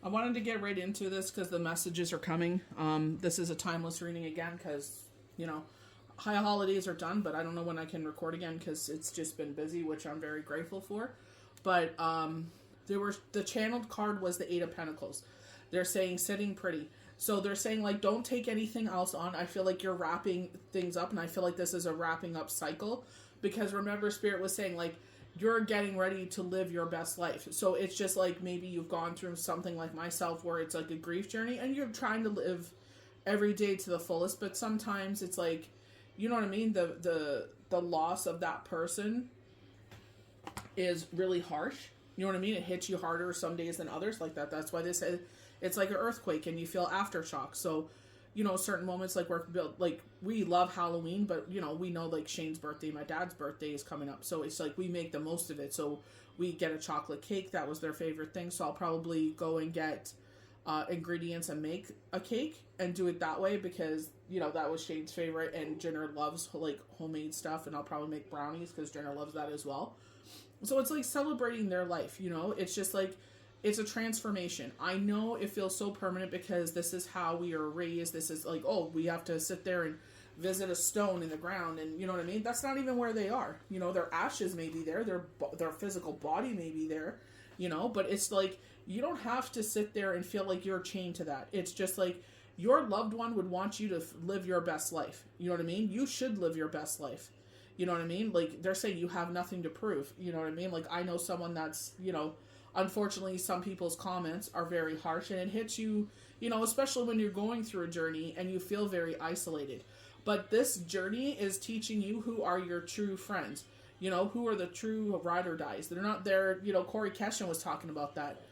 I wanted to get right into this because the messages are coming. This is a timeless reading again because, you know, high holidays are done, but I don't know when I can record again because it's just been busy, which I'm very grateful for. But the channeled card was the Eight of Pentacles. They're saying sitting pretty. So they're saying, like, don't take anything else on. I feel like you're wrapping things up, and I feel like this is a wrapping up cycle. Because remember, Spirit was saying, like, you're getting ready to live your best life. So it's just like maybe you've gone through something like myself where it's like a grief journey, and you're trying to live every day to the fullest. But sometimes it's like, you know what I mean? The loss of that person is really harsh. You know what I mean? It hits you harder some days than others like that. That's why they say it's like an earthquake and you feel aftershock. So, you know, certain moments like we're built, like we love Halloween, but you know, we know like Shane's birthday, my dad's birthday is coming up. So it's like we make the most of it. So we get a chocolate cake. That was their favorite thing. So I'll probably go and get ingredients and make a cake and do it that way because, you know, that was Shane's favorite and Jenner loves like homemade stuff, and I'll probably make brownies because Jenner loves that as well. So it's like celebrating their life, you know? It's just like, it's a transformation. I know it feels so permanent because this is how we are raised. This is like, oh, we have to sit there and visit a stone in the ground, and you know what I mean? That's not even where they are. You know, their ashes may be there, their physical body may be there, you know, but it's like, you don't have to sit there and feel like you're chained to that. It's just like, your loved one would want you to live your best life. You know what I mean? You should live your best life. You know what I mean? Like, they're saying you have nothing to prove. You know what I mean? Like, I know someone that's, you know, unfortunately, some people's comments are very harsh, and it hits you, you know, especially when you're going through a journey and you feel very isolated. But this journey is teaching you who are your true friends. You know, who are the true ride or dies. They're not there, you know, Corey Keshin was talking about that.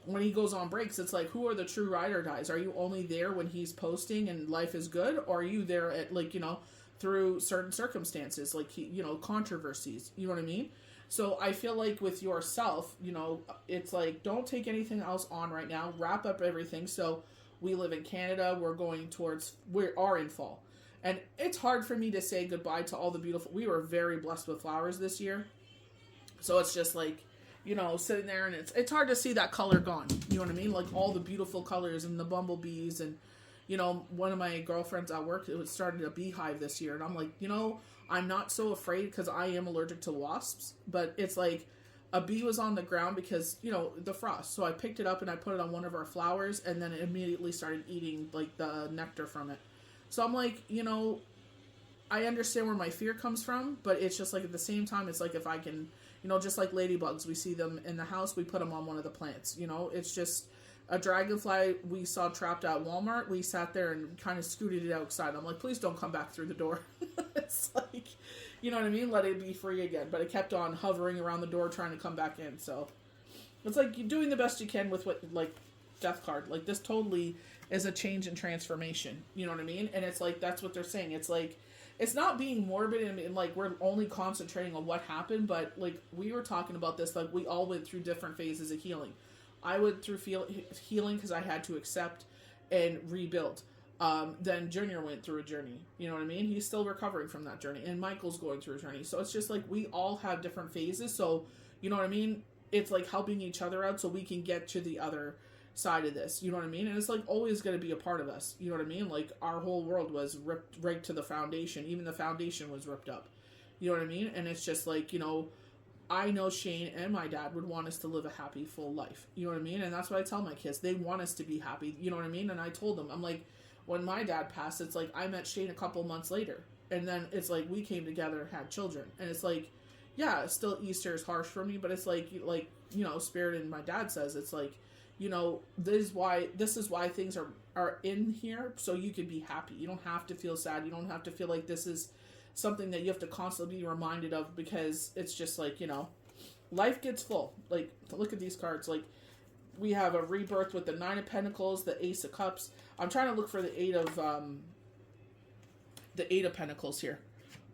When he goes on breaks, it's like, who are the true ride or dies? Are you only there when he's posting and life is good? Or are you there at, like, you know, through certain circumstances, like, you know, controversies, you know what I mean? So I feel like with yourself, you know, it's like, don't take anything else on right now, wrap up everything. So we live in Canada, we are in fall. And it's hard for me to say goodbye to all the beautiful, we were very blessed with flowers this year. So it's just like, you know, sitting there and it's hard to see that color gone. You know what I mean? Like all the beautiful colors and the bumblebees and, you know, one of my girlfriends at work, it started a beehive this year. And I'm like, you know, I'm not so afraid because I am allergic to wasps. But it's like a bee was on the ground because, you know, the frost. So I picked it up and I put it on one of our flowers. And then it immediately started eating, like, the nectar from it. So I'm like, you know, I understand where my fear comes from. But it's just like at the same time, it's like if I can, you know, just like ladybugs, we see them in the house, we put them on one of the plants. You know, it's just... A dragonfly we saw trapped at Walmart, we sat there and kind of scooted it outside. I'm like, please don't come back through the door. It's like, you know what I mean? Let it be free again. But it kept on hovering around the door trying to come back in. So it's like you're doing the best you can with what, like, death card. Like, this totally is a change and transformation. You know what I mean? And it's like, that's what they're saying. It's like, it's not being morbid and like we're only concentrating on what happened. But like we were talking about this, like we all went through different phases of healing. I went through healing because I had to accept and rebuild. Then Junior went through a journey. You know what I mean? He's still recovering from that journey. And Michael's going through a journey. So it's just like we all have different phases. So, you know what I mean? It's like helping each other out so we can get to the other side of this. You know what I mean? And it's like always going to be a part of us. You know what I mean? Like our whole world was ripped right to the foundation. Even the foundation was ripped up. You know what I mean? And it's just like, you know, I know Shane and my dad would want us to live a happy, full life. You know what I mean? And that's what I tell my kids. They want us to be happy. You know what I mean? And I told them, I'm like, when my dad passed, it's like I met Shane a couple months later. And then it's like we came together and had children. And it's like, yeah, still Easter is harsh for me. But it's like, you know, Spirit and my dad says, it's like, you know, this is why things are in here. So you can be happy. You don't have to feel sad. You don't have to feel like this is something that you have to constantly be reminded of because it's just like, you know, life gets full. Like, look at these cards. Like, we have a rebirth with the Nine of Pentacles, the Ace of Cups. I'm trying to look for the Eight of Pentacles here.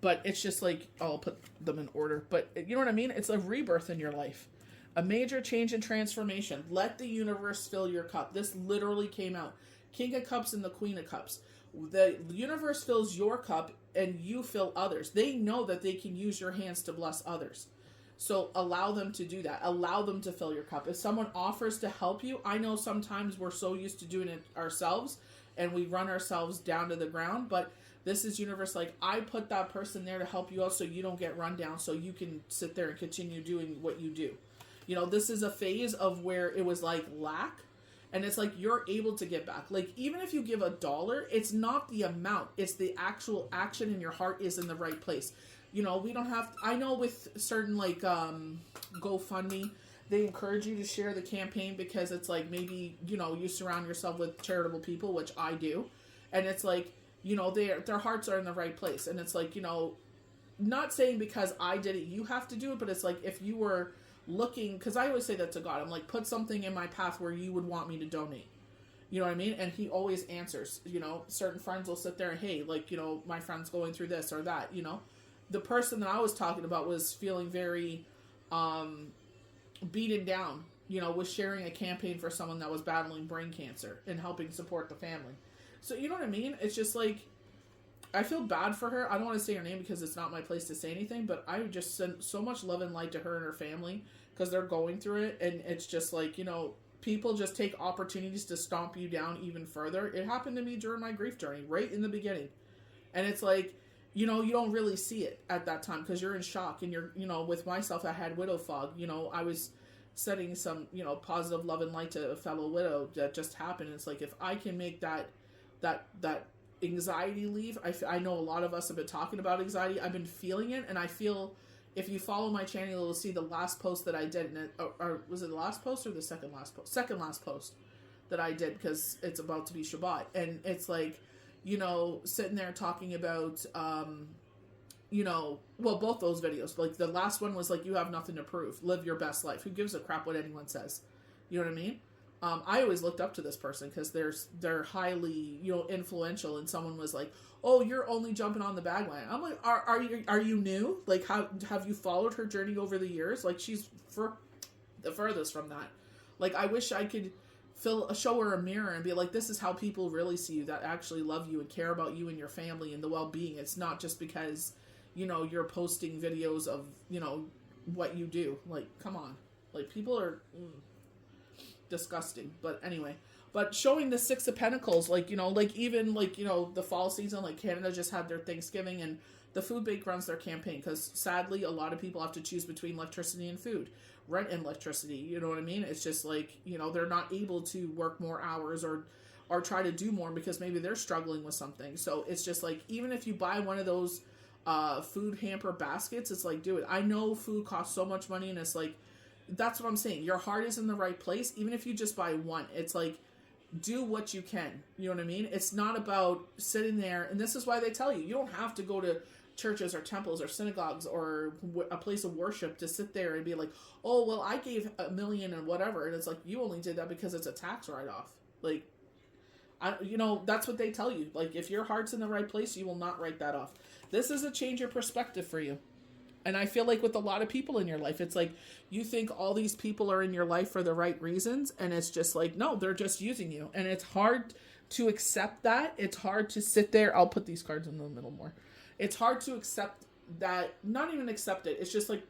But it's just like, I'll put them in order. But you know what I mean? It's a rebirth in your life. A major change and transformation. Let the universe fill your cup. This literally came out. King of Cups and the Queen of Cups. The universe fills your cup and you fill others. They know that they can use your hands to bless others. So allow them to do that. Allow them to fill your cup. If someone offers to help you, I know sometimes we're so used to doing it ourselves and we run ourselves down to the ground, but this is universe. Like, I put that person there to help you out so you don't get run down, so you can sit there and continue doing what you do. You know, this is a phase of where it was like lack, and it's like you're able to get back. Like, even if you give $1, it's not the amount, it's the actual action, and your heart is in the right place. You know, we don't have, I know with certain like GoFundMe, they encourage you to share the campaign because it's like, maybe, you know, you surround yourself with charitable people, which I do. And it's like, you know, their hearts are in the right place. And it's like, you know, not saying because I did it, you have to do it, but it's like, if you were looking, because I always say that to God, I'm like, put something in my path where you would want me to donate. You know what I mean? And he always answers. You know, certain friends will sit there and, hey, like, you know, my friend's going through this or that, you know. The person that I was talking about was feeling very beaten down, you know, was sharing a campaign for someone that was battling brain cancer and helping support the family. So, you know what I mean? It's just like, I feel bad for her. I don't want to say her name because it's not my place to say anything, but I would just send so much love and light to her and her family because they're going through it. And it's just like, you know, people just take opportunities to stomp you down even further. It happened to me during my grief journey, right in the beginning. And it's like, you know, you don't really see it at that time because you're in shock, and you're, you know, with myself, I had widow fog. You know, I was setting some, you know, positive love and light to a fellow widow that just happened. And it's like, if I can make that anxiety leave, I know a lot of us have been talking about anxiety. I've been feeling it, and I feel, if you follow my channel, you'll see the last post that I did, or was it the last post or the second last post? Second last post that I did, because it's about to be Shabbat, and it's like, you know, sitting there talking about, you know, well, both those videos, like the last one was like, you have nothing to prove, live your best life. Who gives a crap what anyone says? You know what I mean? I always looked up to this person because they're highly, you know, influential, and someone was like, oh, you're only jumping on the bandwagon. I'm like, are you new? Like, how have you followed her journey over the years? Like, she's for the furthest from that. Like, I wish I could show her a mirror and be like, this is how people really see you, that actually love you and care about you and your family and the well-being. It's not just because, you know, you're posting videos of, you know, what you do. Like, come on. Like, people are disgusting. But anyway, but showing the Six of Pentacles, like, you know, like, even like, you know, the fall season, like Canada just had their Thanksgiving, and the food bank runs their campaign because sadly a lot of people have to choose between electricity and food, rent and electricity. You know what I mean? It's just like, you know, they're not able to work more hours or try to do more because maybe they're struggling with something. So it's just like, even if you buy one of those food hamper baskets, it's like, do it. I know food costs so much money, and it's like, that's what I'm saying. Your heart is in the right place. Even if you just buy one, it's like, do what you can. You know what I mean? It's not about sitting there. And this is why they tell you, you don't have to go to churches or temples or synagogues or a place of worship to sit there and be like, oh, well, I gave $1 million and whatever. And it's like, you only did that because it's a tax write-off. Like, you know, that's what they tell you. Like, if your heart's in the right place, you will not write that off. This is a change of perspective for you. And I feel like with a lot of people in your life, it's like, you think all these people are in your life for the right reasons. And it's just like, no, they're just using you. And it's hard to accept that. It's hard to sit there. I'll put these cards in the middle more. It's hard to accept that, not even accept it. It's just like,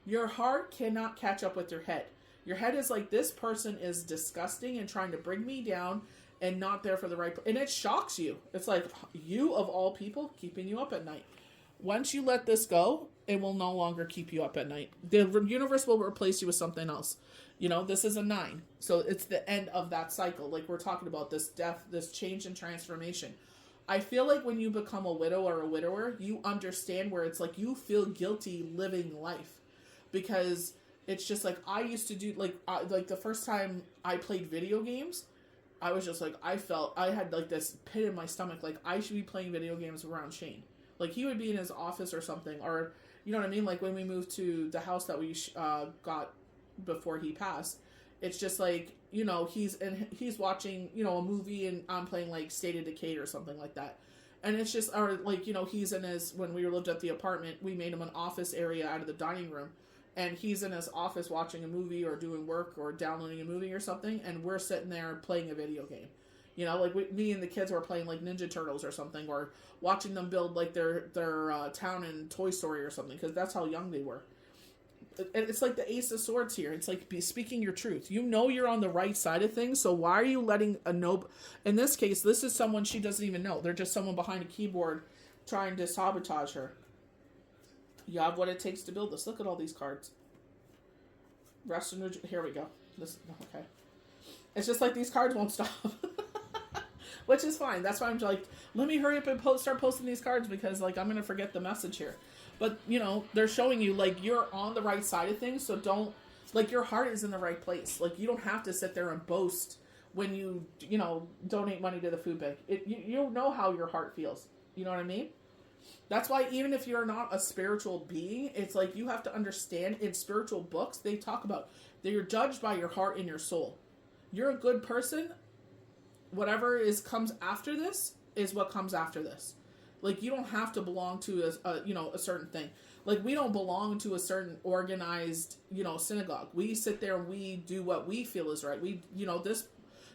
your heart cannot catch up with your head. Your head is like, this person is disgusting and trying to bring me down and not there for the right. And it shocks you. It's like, you of all people, keeping you up at night. Once you let this go, it will no longer keep you up at night. The universe will replace you with something else. You know, this is a 9. So it's the end of that cycle. Like we're talking about, this death, this change and transformation. I feel like when you become a widow or a widower, you understand where it's like, you feel guilty living life. Because it's just like, I used to do, like the first time I played video games, I was just like, I had like this pit in my stomach. Like, I should be playing video games around Shane. Like, he would be in his office or something, or, you know what I mean? Like, when we moved to the house that we got before he passed, it's just like, you know, he's watching, you know, a movie, and I'm playing like State of Decay or something like that. And it's just, or like, you know, he's in his, when we lived at the apartment, we made him an office area out of the dining room, and he's in his office watching a movie or doing work or downloading a movie or something, and we're sitting there playing a video game. You know, like me and the kids were playing like Ninja Turtles or something, or watching them build like their town in Toy Story or something, because that's how young they were. it's like the Ace of Swords here. It's like speaking your truth. You know you're on the right side of things, so why are you letting a no... In this case, this is someone she doesn't even know. They're just someone behind a keyboard trying to sabotage her. You have what it takes to build this. Look at all these cards. Rest in... Here we go. This... Okay. It's just like these cards won't stop. Which is fine. That's why I'm like, let me hurry up and start posting these cards, because like I'm going to forget the message here. But, you know, they're showing you, like, you're on the right side of things, so don't, like, your heart is in the right place. Like, you don't have to sit there and boast when you know, donate money to the food bank. You know how your heart feels. You know what I mean? That's why even if you're not a spiritual being, it's like you have to understand, in spiritual books, they talk about that you're judged by your heart and your soul. You're a good person. Whatever comes after this is what comes after this. Like, you don't have to belong to a certain thing. Like, we don't belong to a certain organized, synagogue. We sit there and we do what we feel is right.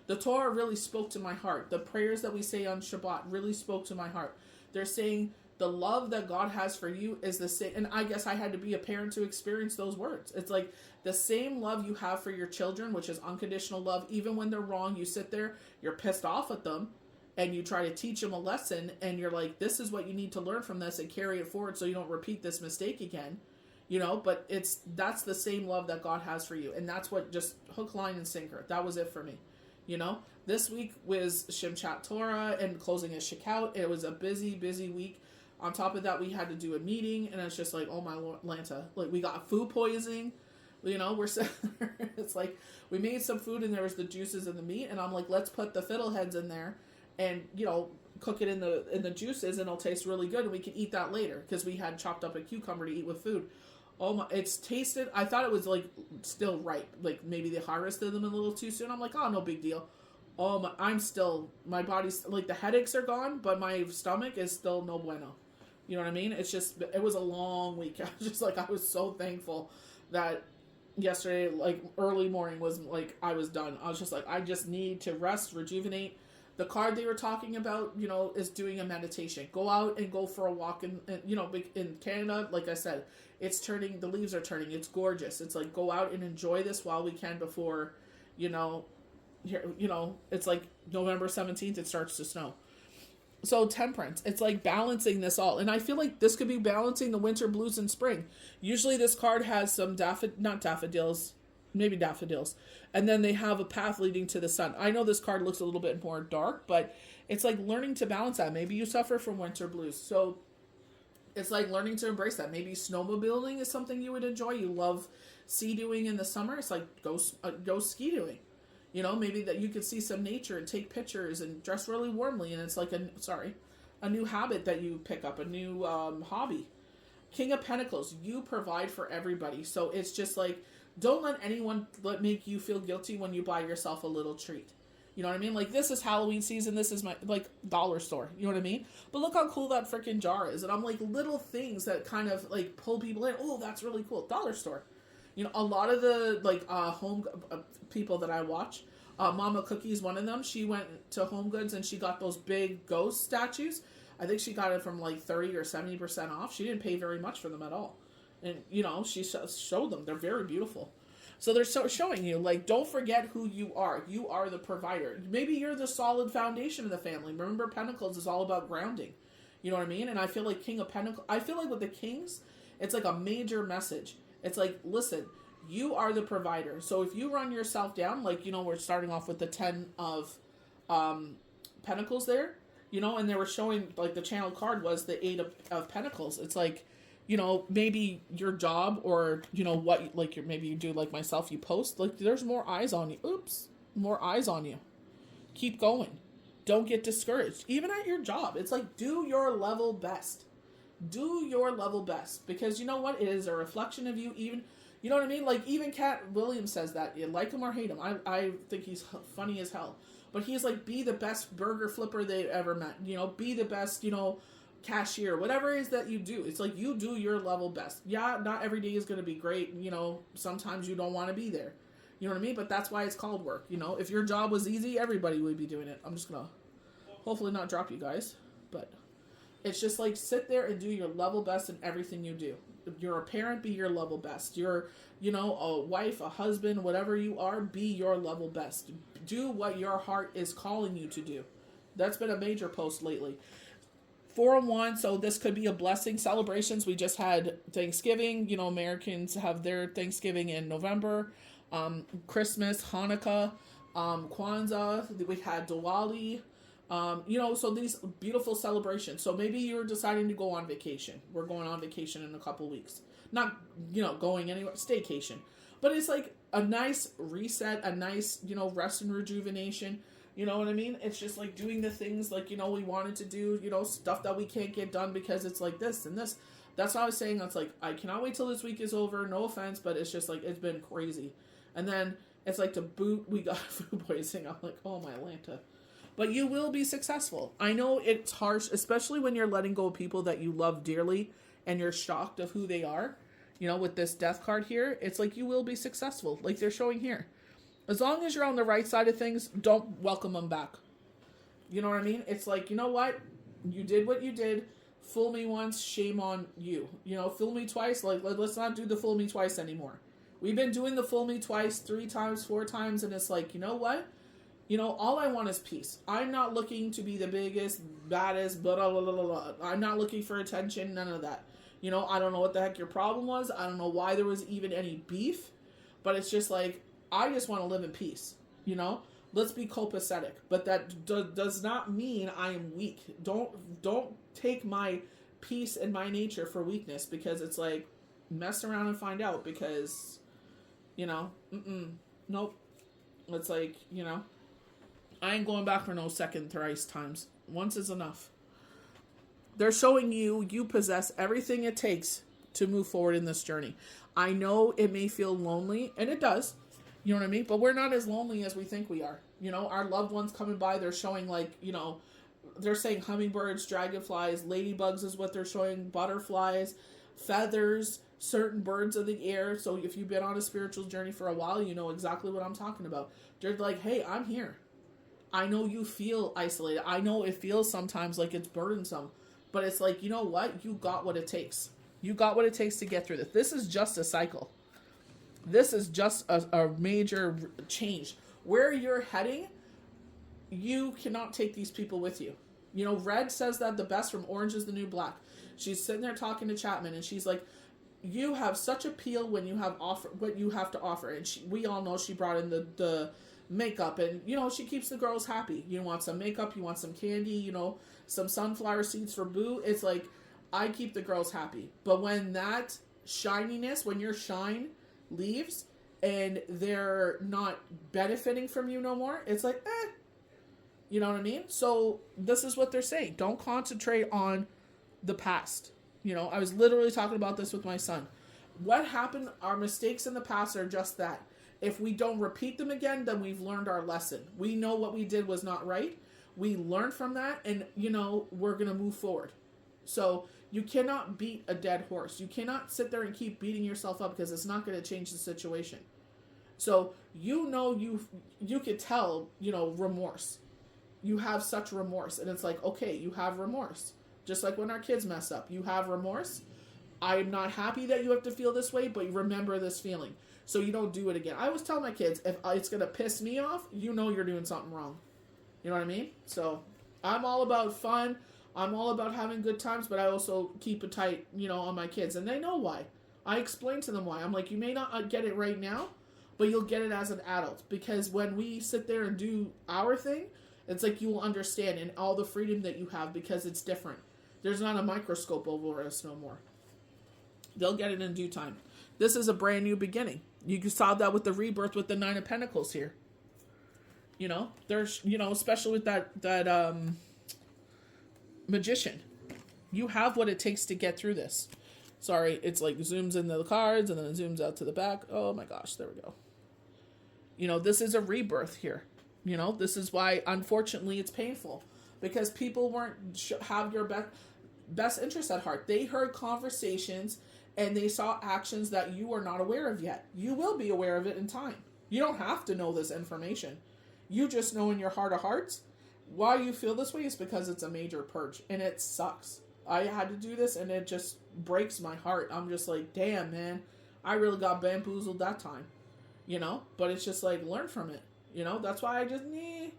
The Torah really spoke to my heart. The prayers that we say on Shabbat really spoke to my heart. They're saying the love that God has for you is the same. And I guess I had to be a parent to experience those words. It's like the same love you have for your children, which is unconditional love. Even when they're wrong, you sit there, you're pissed off at them, and you try to teach them a lesson, and you're like, this is what you need to learn from this and carry it forward so you don't repeat this mistake again. But that's the same love that God has for you. And that's what, just hook, line, and sinker. That was it for me. This week was Shimchat Torah and closing a Shekhout. It was a busy, busy week. On top of that, we had to do a meeting, and it's just like, oh my Lord, Lanta. Like, we got food poisoning. It's like, we made some food, and there was the juices and the meat, and I'm like, let's put the fiddleheads in there and, cook it in the juices, and it'll taste really good, and we can eat that later, because we had chopped up a cucumber to eat with food. Oh my, it's tasted, I thought it was, like, still ripe. Like, maybe they harvested them a little too soon. I'm like, oh, no big deal. Oh my, my body's, like, the headaches are gone, but my stomach is still no bueno. You know what I mean? It was a long week. I was just like, I was so thankful that yesterday, like, early morning was, like, I was done. I was just like, I just need to rest, rejuvenate. The card they were talking about, is doing a meditation. Go out and go for a walk. In Canada, like I said, it's turning, the leaves are turning. It's gorgeous. It's like, go out and enjoy this while we can before, it's like November 17th, it starts to snow. So temperance, it's like balancing this all. And I feel like this could be balancing the winter blues in spring. Usually this card has some daffodils. And then they have a path leading to the sun. I know this card looks a little bit more dark, but it's like learning to balance that. Maybe you suffer from winter blues. So it's like learning to embrace that. Maybe snowmobiling is something you would enjoy. You love sea doing in the summer. It's like go ski doing. Maybe that you could see some nature and take pictures and dress really warmly. And it's like a new habit that you pick up, a new hobby. King of Pentacles, you provide for everybody. So it's just like, don't let anyone make you feel guilty when you buy yourself a little treat. You know what I mean? Like, this is Halloween season. This is my, like, dollar store. You know what I mean? But look how cool that freaking jar is. And I'm like, little things that kind of, like, pull people in. Oh, that's really cool. Dollar store. A lot of the, like, home people that I watch, Mama Cookie's one of them. She went to Home Goods and she got those big ghost statues. I think she got it from, like, 30 or 70% off. She didn't pay very much for them at all. And, she showed them. They're very beautiful. So they're showing you, like, don't forget who you are. You are the provider. Maybe you're the solid foundation of the family. Remember, Pentacles is all about grounding. You know what I mean? And I feel like King of Pentacles, I feel like with the Kings, it's like a major message. It's like, listen, you are the provider. So if you run yourself down, like, we're starting off with the 10 of Pentacles there, and they were showing, like, the channel card was the 8 of Pentacles. It's like, maybe your job or, what, like, maybe you do like myself, you post, like, there's more eyes on you. Oops, more eyes on you. Keep going. Don't get discouraged. Even at your job, it's like, do your level best. Do your level best. Because you know what? It is a reflection of you. Even, you know what I mean? Like, even Cat Williams says that. You like him or hate him. I think he's funny as hell. But he's like, be the best burger flipper they've ever met. Be the best, cashier, whatever it is that you do. It's like, you do your level best. Yeah, not every day is going to be great. Sometimes you don't want to be there. You know what I mean? But that's why it's called work. If your job was easy, everybody would be doing it. I'm just going to hopefully not drop you guys. But it's just like, sit there and do your level best in everything you do. you're a parent, be your level best. You're, a wife, a husband, whatever you are, be your level best. Do what your heart is calling you to do. That's been a major post lately. 401, so this could be a blessing. Celebrations, we just had Thanksgiving. Americans have their Thanksgiving in November. Christmas, Hanukkah, Kwanzaa, we had Diwali. So these beautiful celebrations. So maybe you're deciding to go on vacation. We're going on vacation in a couple weeks. Not, going anywhere, staycation. But it's like a nice reset, a nice, rest and rejuvenation. You know what I mean? It's just like doing the things like, we wanted to do, stuff that we can't get done because it's like this and this. That's what I was saying. It's like, I cannot wait till this week is over. No offense, but it's just like, it's been crazy. And then it's like to boot, we got food poisoning. I'm like, oh my Lanta. But you will be successful. I know it's harsh, especially when you're letting go of people that you love dearly and you're shocked of who they are. With this death card here, it's like you will be successful, like they're showing here. As long as you're on the right side of things, don't welcome them back. You know what I mean? It's like, you know what? You did what you did. Fool me once, shame on you. Fool me twice. Like, let's not do the fool me twice anymore. We've been doing the fool me twice, 3 times, 4 times, and it's like, you know what? All I want is peace. I'm not looking to be the biggest, baddest, blah, blah, blah, blah, blah. I'm not looking for attention, none of that. I don't know what the heck your problem was. I don't know why there was even any beef. But it's just like, I just want to live in peace. Let's be copacetic. But that does not mean I am weak. Don't take my peace and my nature for weakness, because it's like, mess around and find out, because, nope. It's like, I ain't going back for no second, thrice times. Once is enough. They're showing you possess everything it takes to move forward in this journey. I know it may feel lonely, and it does. You know what I mean? But we're not as lonely as we think we are. Our loved ones coming by, they're showing they're saying hummingbirds, dragonflies, ladybugs is what they're showing, butterflies, feathers, certain birds of the air. So if you've been on a spiritual journey for a while, you know exactly what I'm talking about. They're like, hey, I'm here. I know you feel isolated. I know it feels sometimes like it's burdensome. But it's like, you know what? You got what it takes. You got what it takes to get through this. This is just a cycle. This is just a major change. Where you're heading, you cannot take these people with you. Red says that the best from Orange is the New Black. She's sitting there talking to Chapman, and she's like, you have such appeal when you have what you have to offer. And we all know she brought in the makeup, and she keeps the girls happy. You want some makeup, you want some candy, some sunflower seeds for Boo. It's like, I keep the girls happy. But when that shininess, when your shine leaves and they're not benefiting from you no more, it's like, you know what I mean? So this is what they're saying. Don't concentrate on the past. I was literally talking about this with my son. What happened, our mistakes in the past are just that. If we don't repeat them again, then we've learned our lesson. We know what we did was not right. We learned from that, and, we're going to move forward. So you cannot beat a dead horse. You cannot sit there and keep beating yourself up, because it's not going to change the situation. So, you could tell, remorse. You have such remorse. And it's like, okay, you have remorse. Just like when our kids mess up. You have remorse. I'm not happy that you have to feel this way, but remember this feeling. So you don't do it again. I always tell my kids, if it's going to piss me off, you're doing something wrong. You know what I mean? So I'm all about fun. I'm all about having good times, but I also keep it tight, on my kids. And they know why. I explain to them why. I'm like, you may not get it right now, but you'll get it as an adult. Because when we sit there and do our thing, it's like you will understand, and all the freedom that you have, because it's different. There's not a microscope over us no more. They'll get it in due time. This is a brand new beginning. You saw that with the rebirth with the 9 of Pentacles here. There's, especially with that Magician. You have what it takes to get through this. Sorry, it's like zooms into the cards and then it zooms out to the back. Oh my gosh, there we go. This is a rebirth here. This is why, unfortunately, it's painful. Because people weren't have your best interest at heart. They heard conversations and they saw actions that you are not aware of yet. You will be aware of it in time. You don't have to know this information. You just know in your heart of hearts why you feel this way is because it's a major purge, and it sucks. I had to do this, and it just breaks my heart. I'm just like, damn, man, I really got bamboozled that time, you know? But it's just like, learn from it, you know? That's why I just, And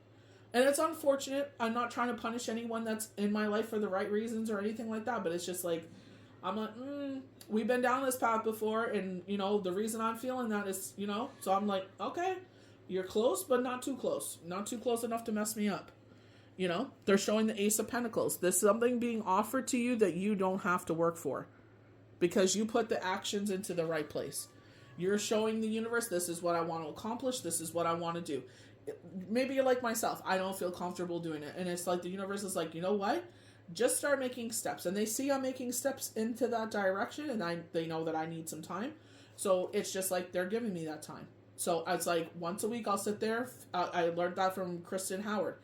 it's unfortunate. I'm not trying to punish anyone that's in my life for the right reasons or anything like that, but it's just like, I'm like, we've been down this path before, and, you know, the reason I'm feeling that is, you know, so I'm like, okay, you're close, but not too close. Not too close enough to mess me up. You know, they're showing the Ace of Pentacles. There's something being offered to you that you don't have to work for because you put the actions into the right place. You're showing the universe, this is what I want to accomplish. This is what I want to do. Maybe you're like myself. I don't feel comfortable doing it. And it's like the universe is like, you know what? Just start making steps. And they see I'm making steps into that direction, and they know that I need some time. So it's just like they're giving me that time. So it's like once a week I'll sit there. I learned that from Kristen Howard.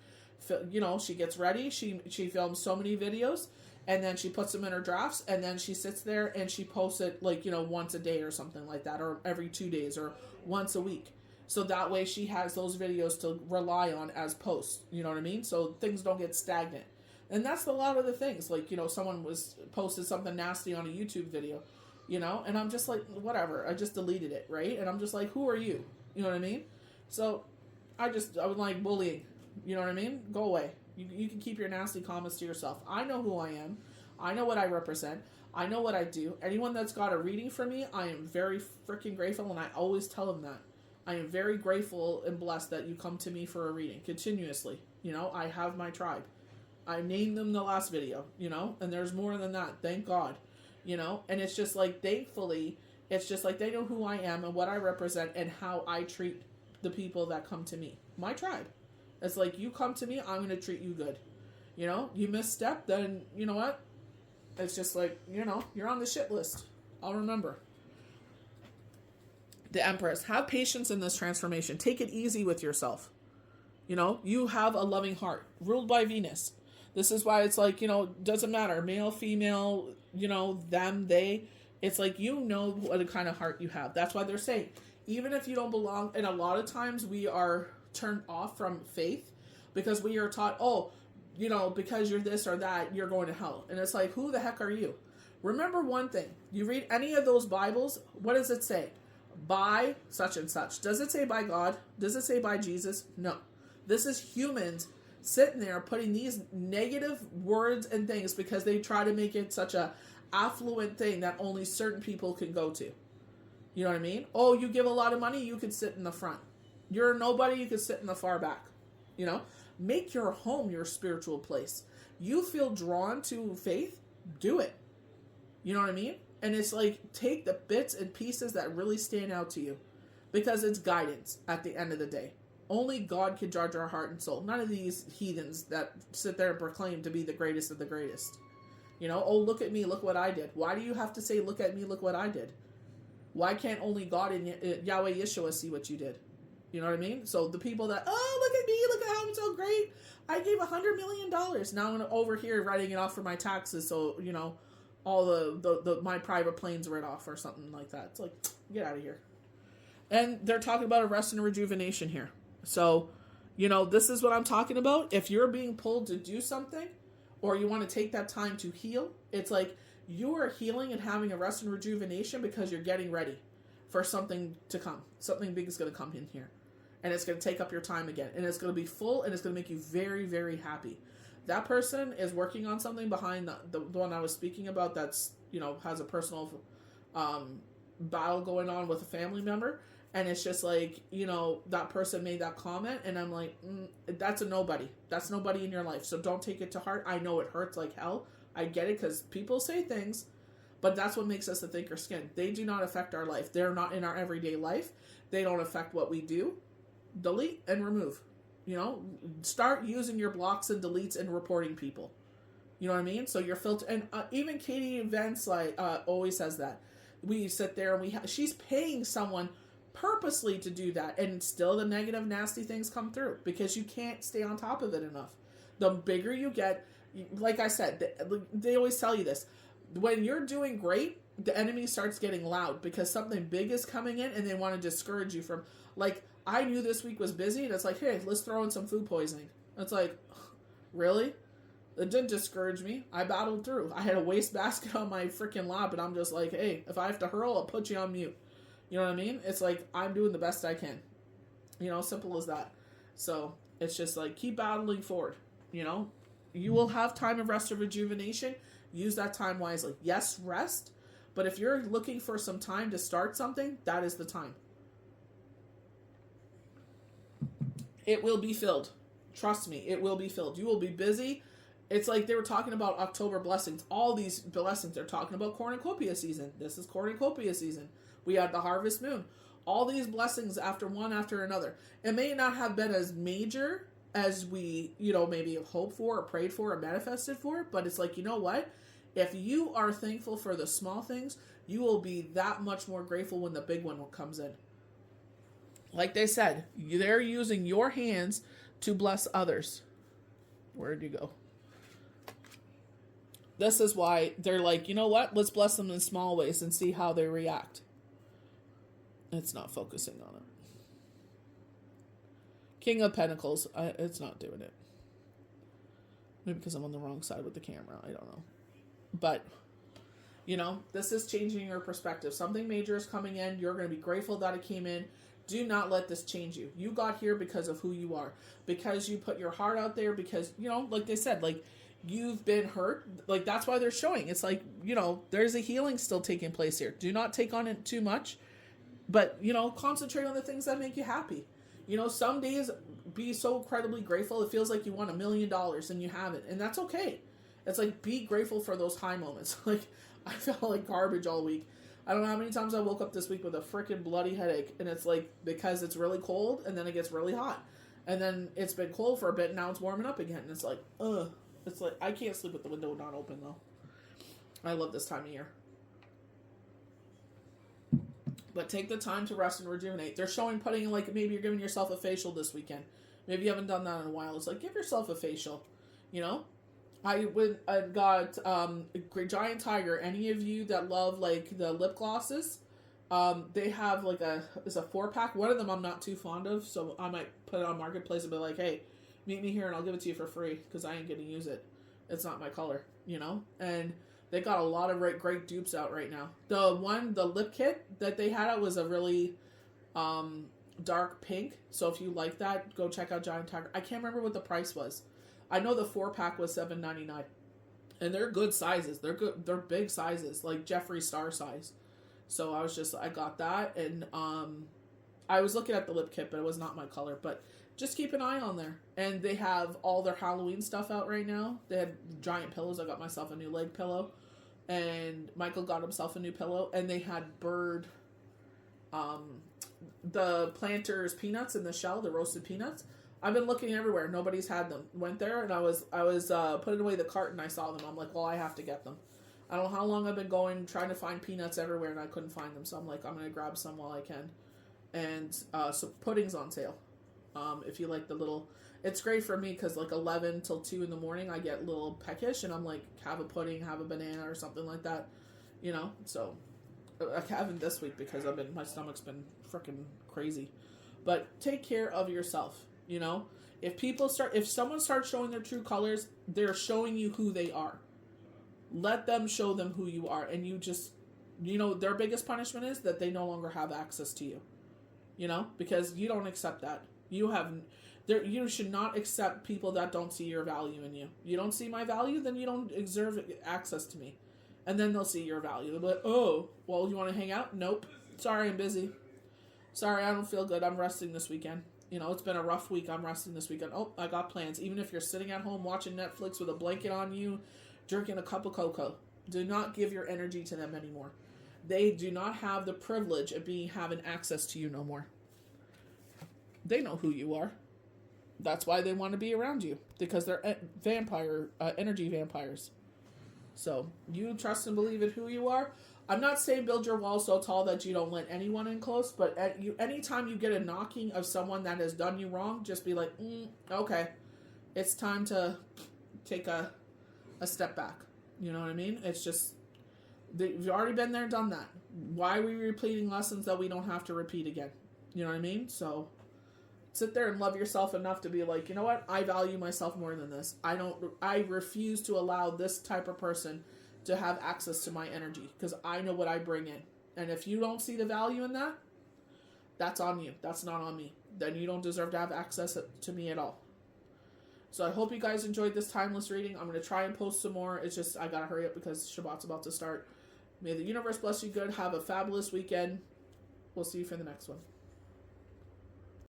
You know, she gets ready, she films so many videos, and then she puts them in her drafts, and then she sits there and she posts it, like, you know, once a day or something like that, or every 2 days, or once a week. So that way she has those videos to rely on as posts, you know what I mean? So things don't get stagnant. And that's a lot of the things, like, you know, someone posted something nasty on a YouTube video, you know, and I'm just like, whatever, I just deleted it, right? And I'm just like, who are you? You know what I mean? So I was like, bullying. You know what I mean? Go away. You can keep your nasty comments to yourself. I know who I am. I know what I represent. I know what I do. Anyone that's got a reading for me, I am very freaking grateful, and I always tell them that. I am very grateful and blessed that you come to me for a reading continuously. You know, I have my tribe. I named them the last video, you know, and there's more than that. Thank God. You know, and it's just like, thankfully, it's just like they know who I am and what I represent and how I treat the people that come to me. My tribe. It's like, you come to me, I'm going to treat you good. You know, you misstep, then, you know what? It's just like, you know, you're on the shit list. I'll remember. The Empress. Have patience in this transformation. Take it easy with yourself. You know, you have a loving heart, ruled by Venus. This is why it's like, you know, doesn't matter. Male, female, you know, them, they. It's like, you know what kind of heart you have. That's why they're saying, even if you don't belong, and a lot of times we are turned off from faith because we are taught, oh, you know, because you're this or that, you're going to hell. And it's like, who the heck are you? Remember one thing. You read any of those Bibles, what does it say? By such and such. Does it say by God? Does it say by Jesus? No. This is humans sitting there putting these negative words and things because they try to make it such a affluent thing that only certain people can go to. You know what I mean? Oh, you give a lot of money, you could sit in the front. You're nobody, you could sit in the far back. You know? Make your home your spiritual place. You feel drawn to faith, do it. You know what I mean? And it's like, take the bits and pieces that really stand out to you. Because it's guidance at the end of the day. Only God can judge our heart and soul. None of these heathens that sit there and proclaim to be the greatest of the greatest. You know, oh, look at me, look what I did. Why do you have to say, look at me, look what I did? Why can't only God and Yahweh Yeshua see what you did? You know what I mean? So the people that, oh, look at me, look at how I'm so great. I gave $100 million. Now I'm over here writing it off for my taxes. So, you know, all the my private planes read off or something like that. It's like, get out of here. And they're talking about a rest and rejuvenation here. So, you know, this is what I'm talking about. If you're being pulled to do something or you want to take that time to heal, it's like you are healing and having a rest and rejuvenation because you're getting ready for something to come. Something big is going to come in here. And it's going to take up your time again. And it's going to be full and it's going to make you very, very happy. That person is working on something behind the one I was speaking about that's, you know, has a personal battle going on with a family member. And it's just like, you know, that person made that comment. And I'm like, that's a nobody. That's nobody in your life. So don't take it to heart. I know it hurts like hell. I get it because people say things. But that's what makes us a thinker skin. They do not affect our life. They're not in our everyday life. They don't affect what we do. Delete and remove. You know, start using your blocks and deletes and reporting people. You know what I mean? So your filter, and even Katie Vance always says that. We sit there and she's paying someone purposely to do that, and still the negative, nasty things come through because you can't stay on top of it enough. The bigger you get, like I said, they always tell you this. When you're doing great, the enemy starts getting loud because something big is coming in and they want to discourage you from, like, I knew this week was busy and it's like, hey, let's throw in some food poisoning. It's like, really? It didn't discourage me. I battled through. I had a wastebasket on my freaking lap, and I'm just like, hey, if I have to hurl, I'll put you on mute. You know what I mean? It's like, I'm doing the best I can. You know, simple as that. So, it's just like, keep battling forward. You know? You will have time of rest or rejuvenation. Use that time wisely. Yes, rest. But if you're looking for some time to start something, that is the time. It will be filled. Trust me, it will be filled. You will be busy. It's like they were talking about October blessings. All these blessings, they're talking about cornucopia season. This is cornucopia season. We had the harvest moon. All these blessings after one after another. It may not have been as major as we, maybe have hoped for or prayed for or manifested for, but it's like, you know what? If you are thankful for the small things, you will be that much more grateful when the big one comes in. Like they said, they're using your hands to bless others. Where'd you go? This is why they're like, you know what? Let's bless them in small ways and see how they react. It's not focusing on it. King of Pentacles. It's not doing it. Maybe because I'm on the wrong side with the camera. I don't know. But, this is changing your perspective. Something major is coming in. You're going to be grateful that it came in. Do not let this change you. You got here because of who you are. Because you put your heart out there. Because, like they said, like, you've been hurt. Like, that's why they're showing. It's like, there's a healing still taking place here. Do not take on it too much. But, concentrate on the things that make you happy. Some days be so incredibly grateful. It feels like you won $1 million and you haven't. And that's okay. It's like, be grateful for those high moments. Like, I felt like garbage all week. I don't know how many times I woke up this week with a freaking bloody headache. And it's like, because it's really cold and then it gets really hot. And then it's been cold for a bit and now it's warming up again. And it's like, ugh. It's like, I can't sleep with the window not open though. I love this time of year. But take the time to rest and rejuvenate. They're showing putting, like, maybe you're giving yourself a facial this weekend. Maybe you haven't done that in a while. It's like, give yourself a facial. I got Giant Tiger. Any of you that love, like, the lip glosses, they have, like, it's a 4-pack. One of them I'm not too fond of, so I might put it on Marketplace and be like, hey, meet me here and I'll give it to you for free because I ain't going to use it. It's not my color, And they got a lot of great dupes out right now. The lip kit that they had out was a really dark pink. So if you like that, go check out Giant Tiger. I can't remember what the price was. I know the 4-pack was $7.99. And they're good sizes. They're good. They're big sizes, like Jeffree Star size. So I got that. And I was looking at the lip kit, but it was not my color. But just keep an eye on there. And they have all their Halloween stuff out right now. They had giant pillows. I got myself a new leg pillow. And Michael got himself a new pillow. And they had bird, the Planters peanuts in the shell, the roasted peanuts. I've been looking everywhere. Nobody's had them. Went there and I was putting away the cart and I saw them. I'm like, well, I have to get them. I don't know how long I've been trying to find peanuts everywhere and I couldn't find them. So I'm like, I'm going to grab some while I can. And so pudding's on sale. If you like the little, it's great for me because like 11 till 2 in the morning, I get a little peckish and I'm like, have a pudding, have a banana or something like that, so I haven't this week because my stomach's been freaking crazy, but take care of yourself. If someone starts showing their true colors, they're showing you who they are. Let them show them who you are. And you just, their biggest punishment is that they no longer have access to you, because you don't accept that. You should not accept people that don't see your value in you. You don't see my value, then you don't deserve access to me. And then they'll see your value. They'll be like, oh, well, you want to hang out? Nope. Sorry, I'm busy. Sorry, I don't feel good. I'm resting this weekend. It's been a rough week. I'm resting this weekend. Oh, I got plans. Even if you're sitting at home watching Netflix with a blanket on you, drinking a cup of cocoa, do not give your energy to them anymore. They do not have the privilege of having access to you no more. They know who you are. That's why they want to be around you. Because they're energy vampires. So, you trust and believe in who you are. I'm not saying build your wall so tall that you don't let anyone in close, but anytime you get a knocking of someone that has done you wrong, just be like, okay, it's time to take a step back. You know what I mean? It's just, you've already been there, done that. Why are we repeating lessons that we don't have to repeat again? You know what I mean? So, sit there and love yourself enough to be like, you know what? I value myself more than this. I refuse to allow this type of person to have access to my energy because I know what I bring in. And if you don't see the value in that, that's on you. That's not on me. Then you don't deserve to have access to me at all. So I hope you guys enjoyed this timeless reading. I'm going to try and post some more. It's just I got to hurry up because Shabbat's about to start. May the universe bless you good. Have a fabulous weekend. We'll see you for the next one.